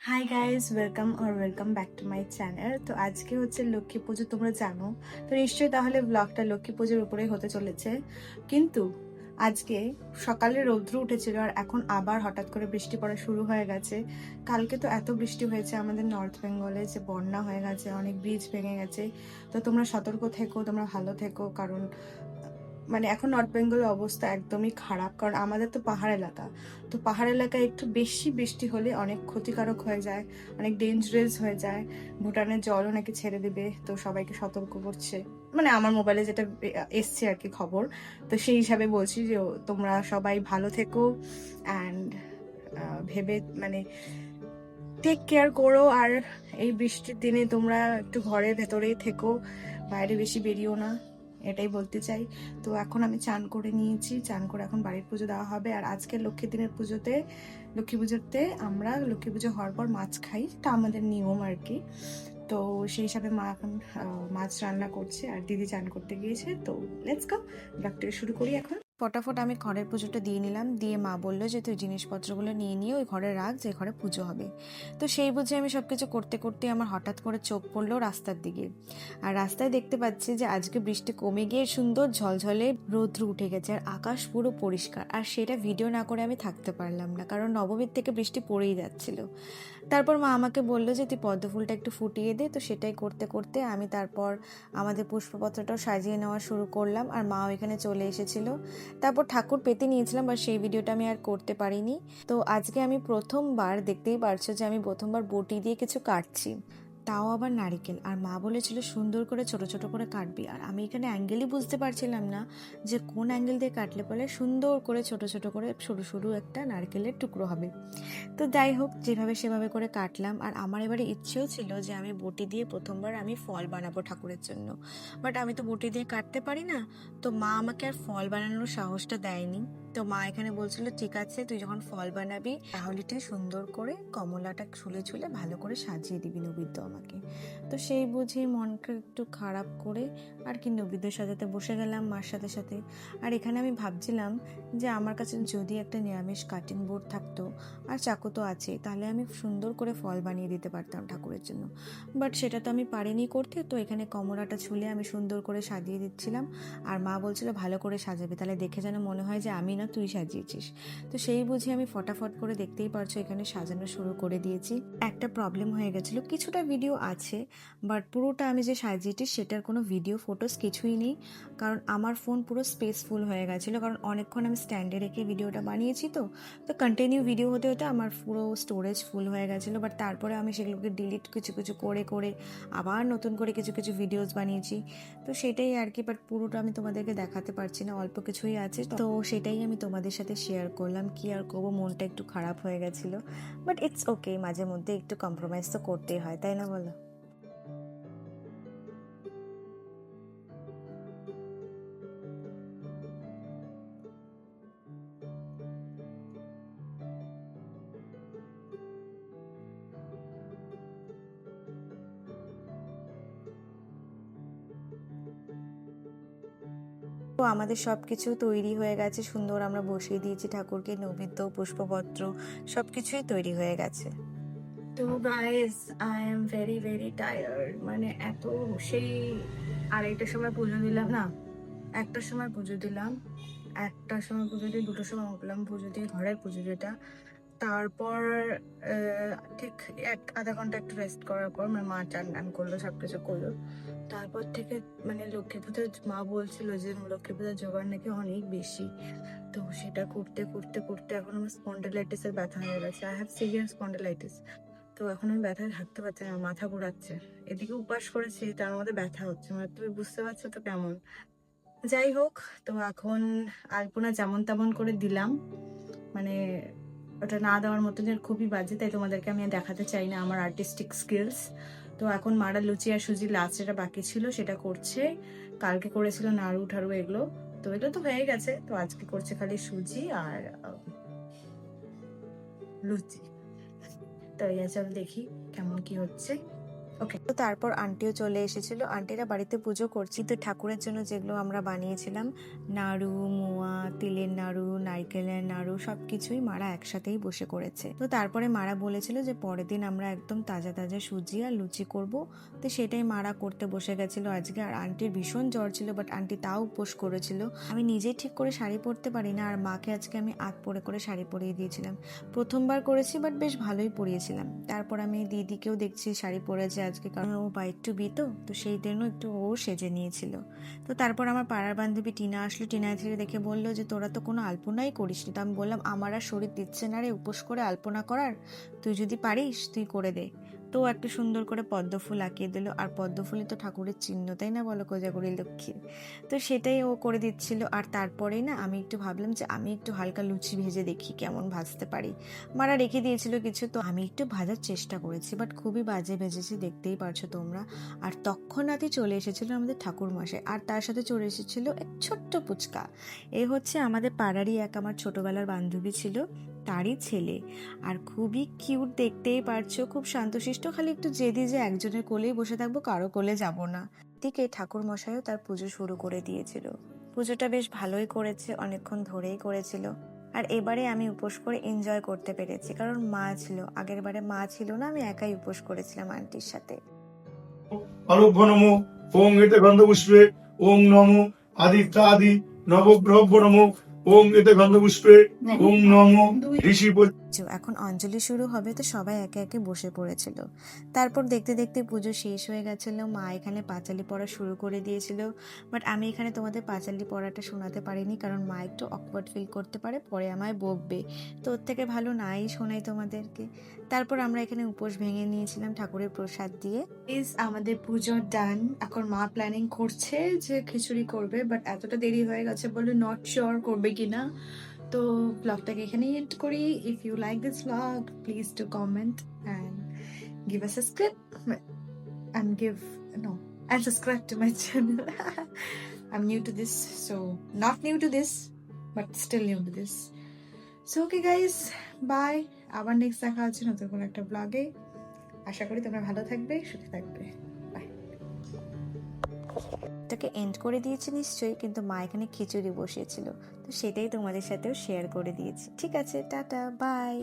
Hi guys, welcome back to my channel. তো আজকে হচ্ছে লক্ষ্মী পুজো, তোমরা জানো তো নিশ্চয়ই। তাহলে ব্লগটা লক্ষ্মী পুজোর উপরেই হতে চলেছে। কিন্তু আজকে সকালে রৌদ্র উঠেছিল আর এখন আবার হঠাৎ করে বৃষ্টি পড়া শুরু হয়ে গেছে। কালকে তো এত বৃষ্টি হয়েছে আমাদের নর্থ বেঙ্গলে যে বন্যা হয়ে গেছে, অনেক ব্রিজ ভেঙে গেছে। তো তোমরা সতর্ক থেকো, তোমরা ভালো থেকো, কারণ মানে এখন নর্থ বেঙ্গলের অবস্থা একদমই খারাপ। কারণ আমাদের তো পাহাড় এলাকা, তো পাহাড় এলাকায় একটু বেশি বৃষ্টি হলে অনেক ক্ষতিকারক হয়ে যায়, অনেক ডেঞ্জারাস হয়ে যায়। ভুটানের জলও নাকি ছেড়ে দেবে, তো সবাইকে সতর্ক করছে। মানে আমার মোবাইলে যেটা এসছে আর কি খবর, তো সেই হিসাবে বলছি যে তোমরা সবাই ভালো থেকো অ্যান্ড ভেবে মানে টেক কেয়ার করো। আর এই বৃষ্টির দিনে তোমরা একটু ঘরের ভেতরেই থেকো, বাইরে বেশি বেরিও না, এটাই বলতে চাই। তো এখন আমি চান করে নিয়েছি, চান করে এখন বাড়ির পুজো দেওয়া হবে। আর আজকে লক্ষ্মী দিনের পুজোতে, লক্ষ্মী পুজোতে আমরা লক্ষ্মী পুজো হওয়ার পর মাছ খাই, তা আমাদের নিয়ম আর কি। তো সেই হিসাবে মা এখন মাছ রান্না করছে আর দিদি চান করতে গিয়েছে। তো লেটস গো, ব্লগটা শুরু করি এখন। ফটাফট আমি ঘরের পুজোটা দিয়ে নিলাম, দিয়ে মা বললো যে তুই জিনিসপত্রগুলো নিয়ে নিয়ে ওই ঘরে রাখ, যে ঘরে পুজো হবে। তো সেই বুঝে আমি সব কিছু করতে করতে আমার হঠাৎ করে চোখ পড়লো রাস্তার দিকে। আর রাস্তায় দেখতে পাচ্ছি যে আজকে বৃষ্টি কমে গিয়ে সুন্দর ঝলঝলে রৌদ্র উঠে গেছে আর আকাশ পুরো পরিষ্কার। আর সেটা ভিডিও না করে আমি থাকতে পারলাম না, কারণ নবমীর থেকে বৃষ্টি পড়েই যাচ্ছিল। তারপর মা আমাকে বললো যে তুই পদ্ম ফুলটা একটু ফুটিয়ে দে। তো সেটাই করতে করতে আমি তারপর আমাদের পুষ্পপত্রটাও সাজিয়ে নেওয়া শুরু করলাম, আর মা ওইখানে চলে এসেছিল। তারপর ঠাকুর পেতে নিয়েছিলাম, আর সেই ভিডিওটা আমি আর করতে পারিনি। তো আজকে আমি প্রথমবার, দেখতেই পারছো যে আমি প্রথমবার বটি দিয়ে কিছু কাটছি, তাও আবার নারিকেল। আর মা বলেছিল সুন্দর করে ছোট ছোট করে কাটবি, আর আমি এখানে অ্যাঙ্গেলই বুঝতে পারছিলাম না যে কোন অ্যাঙ্গেল দিয়ে কাটলে পরে সুন্দর করে ছোট ছোট করে সরু সরু একটা নারকেলের টুকরো হবে। তো যাই হোক, যেভাবে সেভাবে করে কাটলাম। আর আমার এবারে ইচ্ছেও ছিল যে আমি বটি দিয়ে প্রথমবার আমি ফল বানাবো ঠাকুরের জন্য, বাট আমি তো বটি দিয়ে কাটতে পারি না। তো মা আমাকে আর ফল বানানোর সাহসটা দেয়নি। তো মা এখানে বলছিল ঠিক আছে, তুই যখন ফল বানাবি তাহলে তুই সুন্দর করে কমলাটা ছুলে ছুলে ভালো করে সাজিয়ে দিবি নৈবেদ্য আমাকে। তো সেই বুঝি মনটা একটু খারাপ করে আর কি নৈবেদ্য সাজাতে বসে গেলাম মার সাথে সাথে। আর এখানে আমি ভাবছিলাম যে আমার কাছে যদি একটা নিরামিষ কাটিং বোর্ড থাকতো আর চাকু তো আছে, তাহলে আমি সুন্দর করে ফল বানিয়ে দিতে পারতাম ঠাকুরের জন্য। বাট সেটা তো আমি পারিনি করতে। তো এখানে কমলাটা ছুলে আমি সুন্দর করে সাজিয়ে দিচ্ছিলাম। আর মা বলছিল ভালো করে সাজাবি, তাহলে দেখে যেন মনে হয় যে আমি না তুই সাজিয়েছিস। তো সেই বুঝে আমি ফটাফট করে, দেখতেই পারছো এখানে সাজানো শুরু করে দিয়েছি। একটা প্রবলেম হয়ে গেছিলো, কিছুটা ভিডিও আছে বাট পুরোটা আমি যে সাজিয়েছি সেটার কোনো ভিডিও ফটোস কিছুই নেই। কারণ আমার ফোন পুরো স্পেস ফুল হয়ে গেছিলো, কারণ অনেকক্ষণ আমি স্ট্যান্ডে রেখে ভিডিওটা বানিয়েছি। তো তো কন্টিনিউ ভিডিও হতে হতে আমার পুরো স্টোরেজ ফুল হয়ে গেছিলো। বাট তারপরে আমি সেগুলোকে ডিলিট কিছু কিছু করে করে আবার নতুন করে কিছু কিছু ভিডিওস বানিয়েছি। তো সেটাই আর কি, বাট পুরোটা আমি তোমাদেরকে দেখাতে পারছি না, অল্প কিছুই আছে। তো সেটাই আমি তোমাদের সাথে শেয়ার করলাম। কি আর করবো, মনটা একটু খারাপ হয়ে গেছিলো, বাট ইটস ওকে, মাঝে মধ্যে একটু কম্প্রোমাইজ তো করতেই হয়, তাই না বলো? তো আমাদের সব কিছু তৈরি হয়ে গেছে, সুন্দর আমরা বসিয়ে দিয়েছি ঠাকুরকে, নৈবেদ্য পুষ্পপত্র সব কিছুই তৈরি হয়ে গেছে। তো guys, I am very very tired. মানে এত সেই আড়াইটার সময় পুজো দিলাম না, একটার সময় পুজো দিলাম, একটার সময় পুজো দিয়ে দুটোর সময় উঠলাম পুজো দিয়ে, ঘরের পুজো যেটা। তারপর ঠিক আধা ঘন্টা একটু রেস্ট করার পর মানে মা চান টান করলো, সব কিছু করলো। তারপর থেকে মানে লক্ষ্মী পুজোর মা বলছিল যে লক্ষ্মী পুজোর জোগাড় নাকি অনেক বেশি। তো সেটা করতে করতে করতে এখন আমার স্পন্ডিলাইটিসের ব্যথা হয়ে গেছে। I have severe spondylitis. তো এখন আমি ব্যথায় থাকতে পারছি না, মাথা ঘোরাচ্ছে। এদিকে উপাস করেছি, তার মধ্যে ব্যথা হচ্ছে, মানে তুমি বুঝতে পারছো তো কেমন। যাই হোক, তো এখন আলপনা যেমন তেমন করে দিলাম, মানে ওটা না দেওয়ার মতো যে খুবই বাজে, তাই তোমাদেরকে আমি দেখাতে চাই না আমার আর্টিস্টিক স্কিলস। তো এখন মারা লুচি আর সুজি লাস্ট যেটা বাকি ছিল সেটা করছে। কালকে করেছিল নাড়ু ঠাড়ু এগুলো, তো এগুলো তো হয়ে গেছে। তো আজকে করছে খালি সুজি আর লুচি। তো এই চল দেখি কেমন কি হচ্ছে। ওকে, তো তারপর আন্টিও চলে এসেছিল। আন্টিরা বাড়িতে পুজো করছি, তো ঠাকুরের জন্য যেগুলো আমরা বানিয়েছিলাম, নাড়ু, মোয়া, তিলের নাড়ু, নারকেলের নাড়ু, সবকিছুই মারা একসাথেই বসে করেছে। তো তারপরে মারা বলেছিল যে পরের দিন আমরা একদম তাজা তাজা সুজি আর লুচি করব, তো সেটাই মারা করতে বসে গেছিল আজকে। আর আন্টির ভীষণ জ্বর ছিল, বাট আন্টি তাও উপোস করেছিল। আমি নিজেই ঠিক করে শাড়ি পরতে পারি না, আর মাকে আজকে আমি আধ পরে করে শাড়ি পরিয়ে দিয়েছিলাম। প্রথমবার করেছি, বাট বেশ ভালোই পরিয়েছিলাম। তারপর আমি দিদিকেও দেখছি শাড়ি পরেছে আজকে, কারণ ও বাইক টু বি, তো সেই জন্য একটু ও সেজে নিয়েছিল। তো তারপর আমার পাড়ার বান্ধবী টিনা আসলো। টিনা থেকে দেখে বললো যে তোরা তো কোনো আলপনাই করিসনি। তো আমি বললাম আমার আর শরীর দিচ্ছে না রে উপোস করে আলপনা করার, তুই যদি পারিস তুই করে দে। তো ও একটা সুন্দর করে পদ্ম ফুল আঁকিয়ে দিল, আর পদ্ম ফুলই তো ঠাকুরের চিহ্ন, তাই না বলো, কোজাগরী লক্ষ্মীর। তো সেটাই ও করে দিচ্ছিল। আর তারপরেই না আমি একটু ভাবলাম যে আমি একটু হালকা লুচি ভেজে দেখি কেমন ভাজতে পারি। মারা রেখে দিয়েছিল কিছু, তো আমি একটু ভাজার চেষ্টা করেছি, বাট খুবই বাজে ভেজেছি, দেখতেই পারছো তোমরা। আর তৎক্ষণাৎই চলে এসেছিল আমাদের ঠাকুর মশাই, আর তার সাথে চলে এসেছিল এক ছোট্ট পুচকা। এ হচ্ছে আমাদের পাড়ারই এক আমার ছোটবেলার বান্ধবী ছিল, তারই ছেলে। আর খুবই কিউট, দেখতেই পারছো, খুব শান্তশিষ্ট, খালি একটু জেদি যে একজনের কোলেই বসে থাকবো, কারো কোলে যাব না। দিকে ঠাকুর মশাইও তার পুজো শুরু করে দিয়েছিল। পুজোটা বেশ ভালোই করেছে, অনেকক্ষণ ধরেই করেছিল। আর এবারে আমি উপোস করে এনজয় করতে পেরেছি, কারণ মা ছিল। আগের বারে মা ছিল না, আমি একাই উপোস করেছিলাম আন্টির সাথে। অরূপ নমো ওং এতে গন্ধপুষ্পে ওং নমো আদিত্যাদি নবগ্রহ নমো ওং এতে গন্ধপুষ্পে ওং নমো ঋষি এখন অঞ্জলি শুরু হবে, তো সবাই একে একে বসে পড়েছিল। তারপর দেখতে দেখতে পুজো শেষ হয়ে গেছিল। মা এখানে পাঁচালি পড়া শুরু করে দিয়েছিল, বাট আমি এখানে তোমাদের পাঁচালি পড়াটা শোনাতে পারিনি, কারণ মা একটু অকওয়ার্ড ফিল করতে পারে, পরে আমায় বকবে। তো ওর থেকে ভালো নাই শোনাই তোমাদেরকে। তারপর আমরা এখানে উপোস ভেঙে নিয়েছিলাম ঠাকুরের প্রসাদ দিয়ে। আমাদের পুজো ডান। এখন মা প্ল্যানিং করছে যে খিচুড়ি করবে, বাট এতটা দেরি হয়ে গেছে বলে নট শিওর করবে কিনা। তো ব্লগটাকে এখানেই এন্ড করি। If you like this blog, please do comment and give a subscribe and give no and subscribe to my channel. I'm new to this, so not new to this, but still new to this. So okay guys, bye. আবার next দেখা হচ্ছে নতুন কোনো একটা ব্লগে। আশা করি তোমরা ভালো থাকবে, সুখে থাকবে। বাই। এটাকে এন্ড করে দিয়েছি নিশ্চয়ই, কিন্তু মা এখানে খিচুড়ি বসিয়েছিল, তো সেটাই তোমাদের সাথেও শেয়ার করে দিয়েছি। ঠিক আছে, টাটা, বাই।